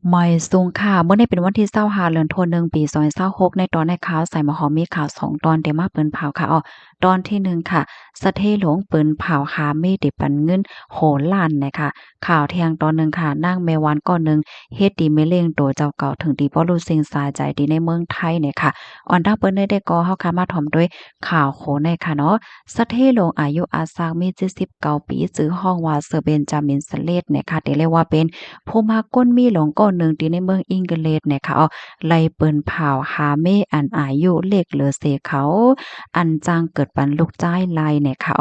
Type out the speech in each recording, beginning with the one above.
หมอยสูงค่ะเมื่อนี้เป็นวันที่25เดือนธันวาคมปี2026ในตอนในข่าวใส่หมอหอมมีข่าว2ตอนเดี๋ยวมาเปิ้นเผาค่ะตอนที่1ค่ะสะเทหลวงเปิ้นเผาหาเมได้ปันเงินโหล้านนะคะข่าวเที่ยงตอนหนึ่งค่ะนางแมวานก้อนหนึ่งเฮ็ดดีไม่เล่งโตเจ้าเก่าถึงดีบ่รู้สิ่งสายใจดีในเมืองไทยเนี่ยค่ะอ่อนดังเปิ้นได้ก่อเฮาค่ะมาถ่อมด้วยข่าวโขในค่ะเนาะสะเทหลวงอายุอาซากมี79ปีชื่อห้องว่าเซอร์เบนจามินสเลดเนี่ยค่ะที่เรียกว่าเป็น ผู้มาก้นมีหลงก้อนหนึ่งที่ในเมืองอังกฤษเนี่ยค่ะไล่เปิ้นเผาหาเมอันอายุเลขเหลือเสเขาอันจางเกิดปันลูกจ้ายลายเนี่ยค่ะ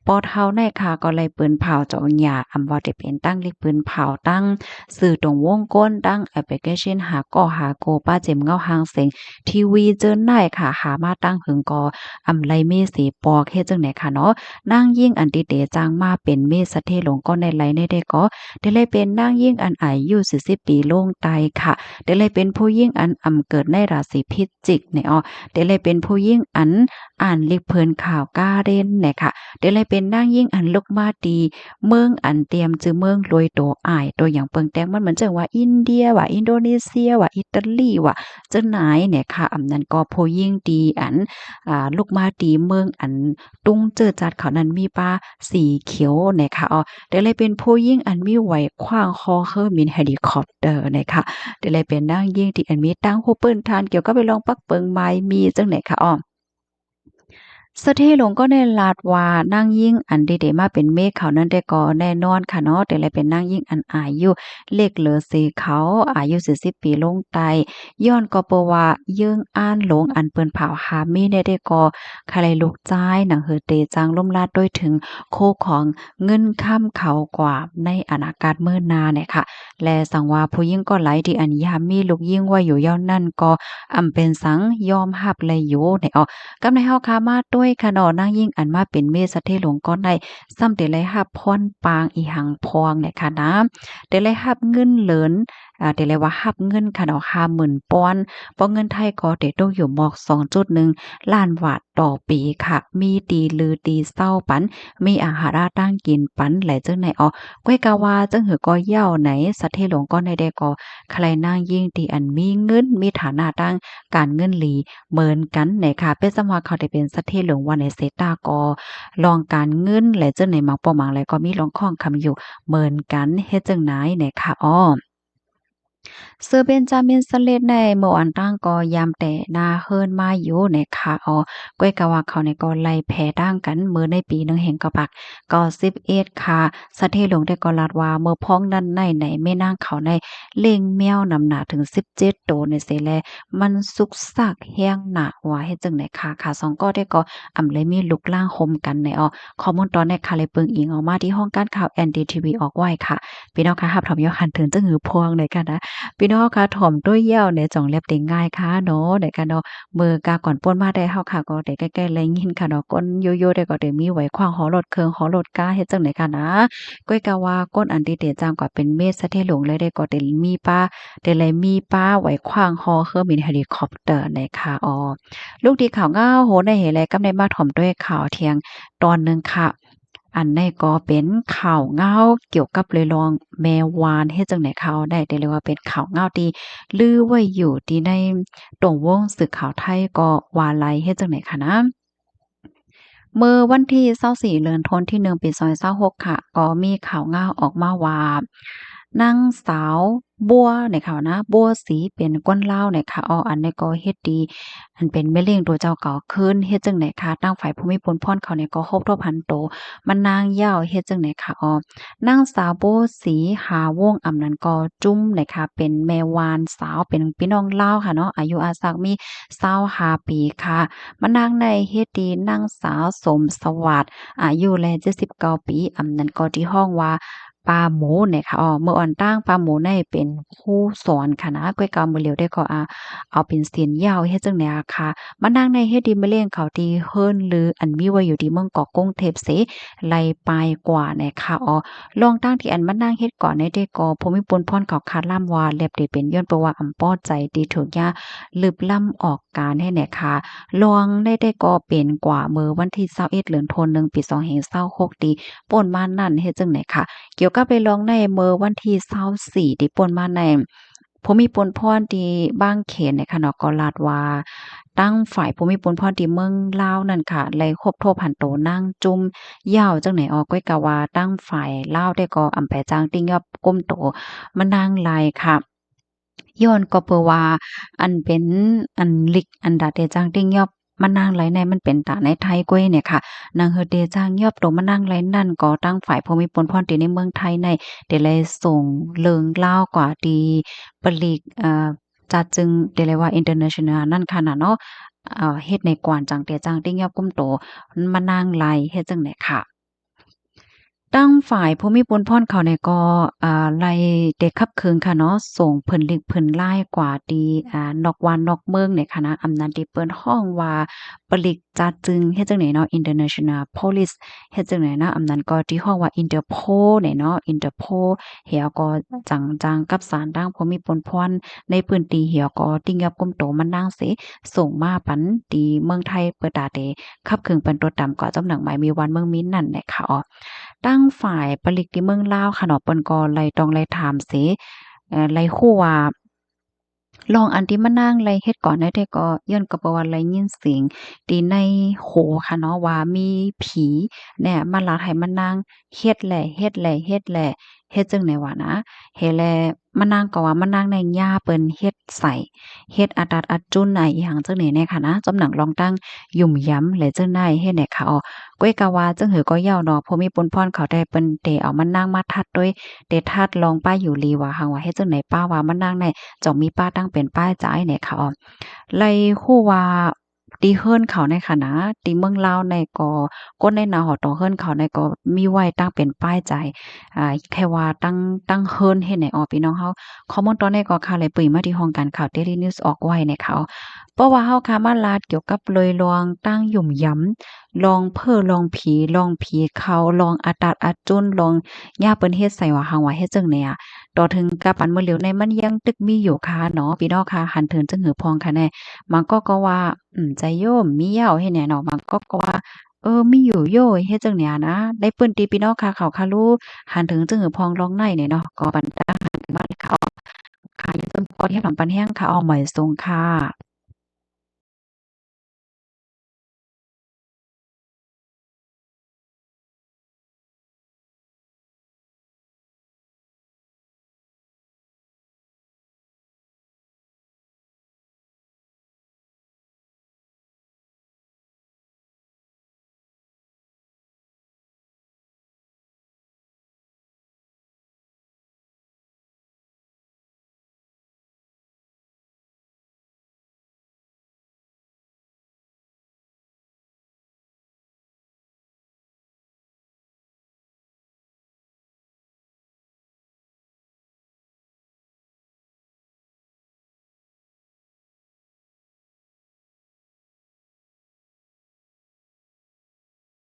ปอเท่าในค่ะก็ไล่ปืนเผาเจ้าหญ้าอำว่าได้เป็นตั้งเลขปืนเผาตั้งสื่อตรงวงก้นตั้งแอปพลิเคชันหาก่อหาโกป้าเจ็มเงาหางเสียงทีวีเจิ้นได้ค่ะหามาตั้งหึงกออำไลเมสีปอกเฮ็ดจังไหนค่ะเนาะนางยิ่งอันติเตจางมาเป็นเมสะเทหลงก็ในไลในได้ก็ ได้เลยเป็นนางยิ่งอันอายุ40ปีลงไตค่ะได้เลยเป็นผู้ยิ่งอันเกิดในราศีพิจิกเนี่ยได้เลยเป็นผู้ยิ่งอันอ่านลิกเพิ่นข่าวกล้าเด่นเนี่ยค่ะได้เลยเป็นนางยิ่งอันลูกมาดีเมืองอันเตรียมจือเมืองรวยโตอ้ายตัวอย่างเปิงแตงมันเหมือนจังว่าอินเดียว่าอินโดนีเซียว่าอิตาลีว่าจังไหนเนี่ยค่ะนั้นก็ผู้ยิ่งดีอันลูกมาดีเมืองอันตุ้งเจิดจัดเขานั้นมีป้าสีเขียวเนี่ยค่ะได้เลยเป็นผู้ยิ่งอันมีไหวขว้างคอเครื่องบินเฮลิคอปเตอร์นะคะได้เลยเป็นนางยิ่งที่อันมีตั้งฮู้เปิ้นทานเกี่ยวกับไปลองปักเปิงไม้มีจังไหนคะสะเทหลงก็ได้ลาดว่านั่งยิ่งอันเดๆมาเป็นเมฆเขานั้นได้ก็แน่นอนค่ะเนาะแต่เลยเป็นนั่งยิ่งอันอายุเลขเหลือเสเขาอายุ40ปีลงไตย้อนก็เปว่าเยิ่งอ้านหลงอันเปิ้นเผาหามีได้ก็ใครลูกจ้ายหนังเฮอเตจางล่มลาดด้วยถึงโคของเงินค่ำเขากว่าในอนาคตเมื่อนาเนี่ยค่ะและสังว่าผู้ยิ่งก็หลายที่อันยามมีลูกยิ่งว่าอยู่ย่อนั่นก็เป็นสังยอมรับเลยอยู่ในกำในเฮาคามาด้วยค่ะเนาะนางยิ่งอันมาเป็นเมสะเทหลวงก้อนได้ซ้ำเดลัยรับพรปางอีหังพองเนี่ยค่ะนะเดลัยรับเงินเหลินเดลัยว่ารับเงินค่ะเนาะ50,000ปอนด์เพราะเงินไทยก็ได้ตกอยู่หมอก2.1ล้านบาทต่อปีค่ะมีตีลือตีเศร้าปันมีอาหาราตั้งกินปันไหลจังไหนก้อยกะว่าจังหือก็เหย้าไหนสะเทหลวงก้อนในได้ก็ใครนางยิ่งที่อันมีเงินมีฐานะตั้งการเงินหลี เหมือนกันไหนค่ะเป็นสมาเขาได้เป็นสัตว์ที่เหลืองว่าในเซตากอลองการเงินและเจ้าในมักปอมังและก็มีลองข้องคำอยู่เหมือนกันเฮ็ดจังไหนไหนค่ะเซอร์เบนจามินสเลดในเมื่อวันตั้งก็ยามแต่นาเฮิรนมาอยู่ในค่ะก้อยกะว่าเขาในก็ไล่แพ้ตั้งกันเมื่อในปีหนึงแห่งก็ปักก็11ค่ะสะเทหลงได้ก็ลาดว่าเมื่อพ้องนั้นในแม่นางเขาในเล่งแมวนำหน้าถึง17โตในเสแลมันสุกซักแฮงหนาว่าเฮ็ดจังได๋ค่ะสองก็ได้ก็เลยมีลุกลางคมกันในข้อมูลตอนในค่ะเลยเปิงอิงออกมาที่ห้องการข่าว NDTV ออกไว้ค่ะพี่น้องค่ะรับถอมยอหันถึงจังหือพวงเลยค่ะนะ พี่น้องค่ะถ่อมด้วยเหย้าเนี่ยจ่องเล็บได้ง่ายค่ะเนาะได้ค่ะเนาะมือกาก่อนป่นมาได้เฮาค่ะก็ได้ใกล้ๆแลยินค่ะเนาะก้นโยโย่ได้ก็ได้มีไว้ขว้างหอรถเครื่องหอรถกาเฮ็ดจังได๋ค่ะนะก้อยกะว่าก้นอันที่เตจังก็เป็นเมษสะเทหลงเลยได้ก็ได้มีป้าได้เลยมีป้าไว้ขว้างหอเครื่องบินเฮลิคอปเตอร์นะคะลูกดีข่าวงาวโหได้เห็นแล้วกำได้มาถ่อมด้วยข่าวเที่ยงตอนหนึ่งค่ะ อันในก็เป็นข่าวเงาเกี่ยวกับเลยลองแมววานเฮ็ดจังไหนเขาได้เรียกว่าเป็นข่าวเงาที่ลือไว้อยู่ที่ในตรงวงสื่อข่าวไทยก็ว่าไลเฮ็ดจังไหนคะนะเมื่อวันที่24เดือนธันวาคมที่1ปี2026ค่ะก็มีข่าวเงาออกมาว่านางสาวบัวเนี่ยค่ะนะบัวสีเป็นคนลาวเนี่ยค่ะอันนี้ก็เฮ็ดดีอันเป็นแม่เลี้ยงตัวเจ้าเก่าคืนเฮ็ดจังได๋คะตั้งฝ่ายภูมิพลพรเขาเนี่ยก็ครบถ้วนพันโตมันนางยาวเฮ็ดจังได๋คะนางสาวบัวสีหาวงนั้นก็จุ้มนะคะเป็นแม่วานสาวเป็นพี่น้องลาวค่ะเนาะอายุอาสักมี25ปีค่ะมานางในเฮ็ดดีนางสาวสมสวัสดิ์อายุแล79ปีนั้นก็ที่ห้องว่า ปาหมูเนี่ยค่ะเมื่ออ่อนตั้งปาหมูในเป็นครูสอนค่ะนะก้อยกามื้อเหลียวได้ก็เอาเป็นเสียนยาวเฮ็ดจั่งใดอะค่ะมานั่งในเฮ็ดดีมะเร็งเขาที่เฮิรนลืออันมีไว้อยู่ที่เมืองเกาะกรุงเทพเสไล่ปลายกว่าเนี่ยค่ะลองตั้งที่อันมานั่งเฮ็ดก่อนในได้ก็ภูมิพลพรเขาคาดล่ำว่าแลบได้เป็นย้อนเพราะว่าอำป้อใจที่ถูกยาลึบล้ำออกการให้เนี่ยค่ะลองได้ก็เป็นกว่ามื้อวันที่21เดือนธันวาคมปี2526ดีป่นมานั่นเฮ็ดจั่งใดค่ะ เกี่ยวกับไปลองในเมื่อวันที่24ที่ป่นมาใน ผู้มีปนพรที่บ้างเขนเนี่ยค่ะเนาะก็ลาดว่าตั้งฝ่ายผู้มีปนพรที่เมืองลาวนั่นค่ะเลยคบโทบหันโตนั่งจุ่มยาวจังไหนออกก้อยกะว่าตั้งฝ่ายลาวได้ก็อำไปจางติ้งยอบก้มโตมานั่งลายค่ะย้อนก็เปือว่าอันเป็นอันลิกอันดาเตจางติ้งยอบมานั่งไหลในมันเป็นตาในไทยก้วยเนี่ยค่ะนางเฮอเดจางยอบโตมานั่งไหลนั่นก็ตั้งฝ่ายผู้มีปนพรที่ในเมืองไทยในเดี๋ยวเลยส่งเลิงลาวกว่าดีปลีกจะจึงเรียกว่า international นั่นค่ะน่ะเนาะเฮ็ดในกวนจังเตียจังติ้งยอบกุ้มโตมานั่งไล่เฮ็ดจังได๋ค่ะ ตั้งฝ่ายผู้มีพลพรเขาเนี่ยก็ไล่เด็กคับคืนค่ะเนาะส่งเพิ่นลิกเพิ่นไล่กว่าดีนอกวันนอกเมืองเนี่ยค่ะนะอำนั้นที่เปิ้นฮ้องว่าปลิกจาจึงเฮ็ดจังได๋เนาะ International Police เฮ็ดจังได๋นะอำนั้นก็ที่ฮ้องว่า Interpol เนี่ยเนาะ Interpol เหี่ยวก็จังกับศาลทางผู้มีพลพรในพื้นที่เหี่ยวก็ติงยับกุมโตมันนางเสส่งมาปันตีเมืองไทยเปิดตาเตคับคืนเปิ้นตัวตามก็จำหนังหมายมีวันเมืองมิ้นนั่นแหละค่ะอ้อ ตั้งฝ่ายปลิกที่เมืองลาวค่ะเนาะเปิ้นก็ไล่ต้องไล่ถามเสไล่คู่ว่าลองอันที่มานั่งไล่เฮ็ดก่อนได้แต่ก็ย้อนก็บ่ว่าไล่ยินเสียงที่ในหูค่ะเนาะว่ามีผีเนี่ยมาลักให้มานั่งเฮ็ดแหละเฮ็ดแหละเฮ็ดแหละเฮ็ดจั่งใดวะนะเฮ็ดแล้วมานั่งก็ว่ามานั่งในย่าเปิ้นเฮ็ดใส่เฮ็ดอัดอัดจุนน่ะอีหยังจั่งนี้แน่ค่ะนะจำหนังลองตั้งยุ่มย้ำและจั่งใดเฮ็ดให้ค่ะอ้อ ก้อยกะว่าจังหือก็ยาวเนาะพอมีปนพรเขาได้เปิ้นเตเอามานั่งมาทัดด้วยเตทัดลองป้ายอยู่ลีว่าหังว่าเฮ็ดจังไหนป้าว่ามานั่งในจ่องมีป้าตั้งเป็นป้ายจ่ายเนี่ยค่ะอ้อไล่คู่ว่าตีเฮิรนเขาในค่ะนะตีเมืองลาวในก็ก้นในนาหอตอเฮิรนเขาในก็มีไว้ตั้งเป็นป้ายจ่ายแค่ว่าตั้งเฮิรนเฮ็ดให้ออพี่น้องเฮาข้อมูลตอนนี้ก็ค่ะเลยปุ๋ยมาที่ห้องการข่าว Daily News ออกไว้เนี่ยค่ะเพราะว่าเฮาค่ะมาลาดเกี่ยวกับเลยลองตั้งหยุ่มย้ำ ลองเพ้อลองผีลองผีเขาลองอาตัดอาจุนลองย่าเปิ้นเฮ็ดใส่ว่าหังว่าเฮ็ดจั่งใดอะต่อถึงกับอันมื้อเหลียวในมันยังตึกมีอยู่ค่ะเนาะพี่น้องค่ะหันเถินจังหือพองค่ะแน่มันก็ว่าใจโยมมีเหย้าเฮ็ดแหน่เนาะมันก็ว่ามีอยู่โยเฮ็ดจั่งเนี้ยนะได้เปิ้นติพี่น้องค่ะเขาค่ะรู้หันถึงจังหือพองลองในเนี่ยเนาะก็บันดาหันมาเขาค่ะอย่าจนพอเที่ยงหลังปันแห้งค่ะเอาหมอยทรงค่ะ